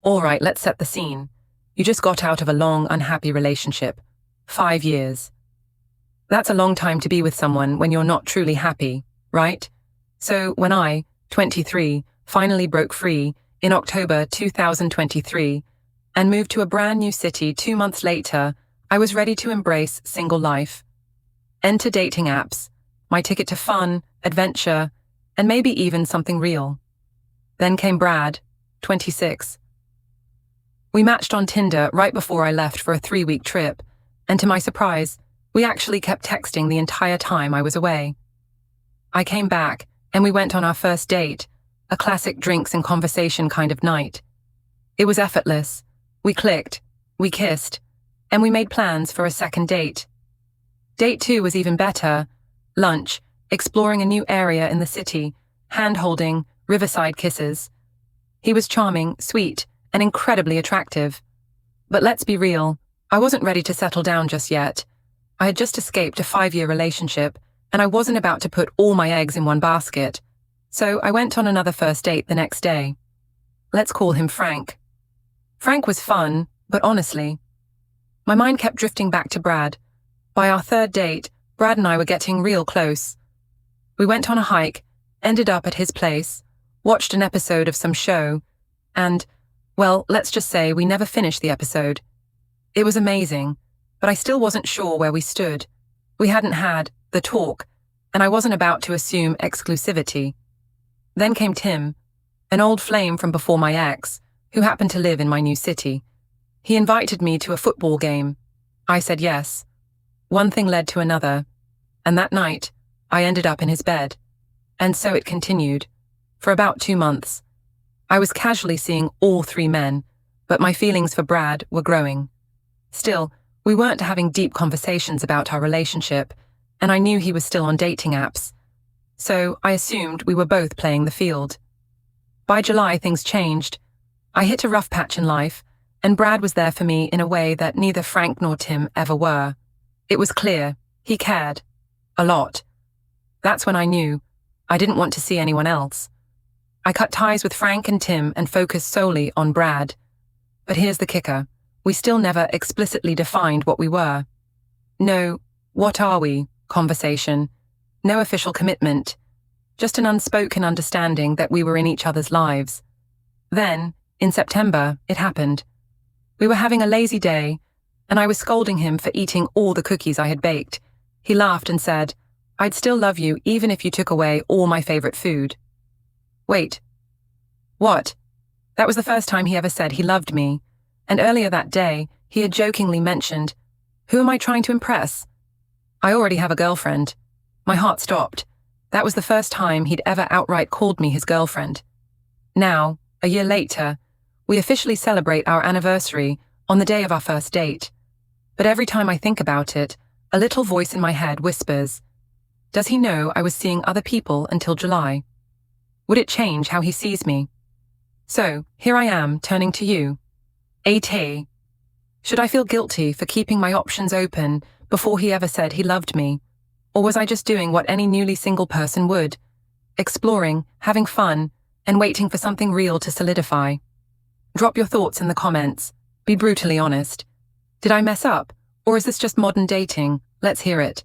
All right, let's set the scene. You just got out of a long, unhappy relationship. 5 years. That's a long time to be with someone when you're not truly happy, right? So when I, 23, finally broke free in October 2023 and moved to a brand new city 2 months later, I was ready to embrace single life. Enter dating apps, my ticket to fun, adventure, and maybe even something real. Then came Brad, 26. We matched on Tinder right before I left for a 3-week trip, and to my surprise, we actually kept texting the entire time I was away. I came back, and we went on our first date, a classic drinks and conversation kind of night. It was effortless. We clicked, we kissed, and we made plans for a second date. Date 2 was even better. Lunch, exploring a new area in the city, hand-holding, riverside kisses. He was charming, sweet, and incredibly attractive. But let's be real, I wasn't ready to settle down just yet. I had just escaped a 5-year relationship, and I wasn't about to put all my eggs in one basket. So I went on another first date the next day. Let's call him Frank. Frank was fun, but honestly, my mind kept drifting back to Brad. By our third date, Brad and I were getting real close. We went on a hike, ended up at his place, watched an episode of some show, and, well, let's just say we never finished the episode. It was amazing, but I still wasn't sure where we stood. We hadn't had the talk, and I wasn't about to assume exclusivity. Then came Tim, an old flame from before my ex, who happened to live in my new city. He invited me to a football game. I said yes. One thing led to another, and that night, I ended up in his bed. And so it continued. For about 2 months. I was casually seeing all 3 men, but my feelings for Brad were growing. Still, we weren't having deep conversations about our relationship, and I knew he was still on dating apps. So I assumed we were both playing the field. By July, things changed. I hit a rough patch in life, and Brad was there for me in a way that neither Frank nor Tim ever were. It was clear, he cared. A lot. That's when I knew I didn't want to see anyone else. I cut ties with Frank and Tim and focused solely on Brad. But here's the kicker. We still never explicitly defined what we were. No, what are we? Conversation. No official commitment. Just an unspoken understanding that we were in each other's lives. Then, in September, it happened. We were having a lazy day, and I was scolding him for eating all the cookies I had baked. He laughed and said, "I'd still love you even if you took away all my favorite food." Wait. What? That was the first time he ever said he loved me, and earlier that day, he had jokingly mentioned, "Who am I trying to impress? I already have a girlfriend." My heart stopped. That was the first time he'd ever outright called me his girlfriend. Now, a year later, we officially celebrate our anniversary on the day of our first date. But every time I think about it, a little voice in my head whispers, does he know I was seeing other people until July? Would it change how he sees me? So, here I am, turning to you. AITA. Should I feel guilty for keeping my options open before he ever said he loved me? Or was I just doing what any newly single person would? Exploring, having fun, and waiting for something real to solidify? Drop your thoughts in the comments. Be brutally honest. Did I mess up? Or is this just modern dating? Let's hear it.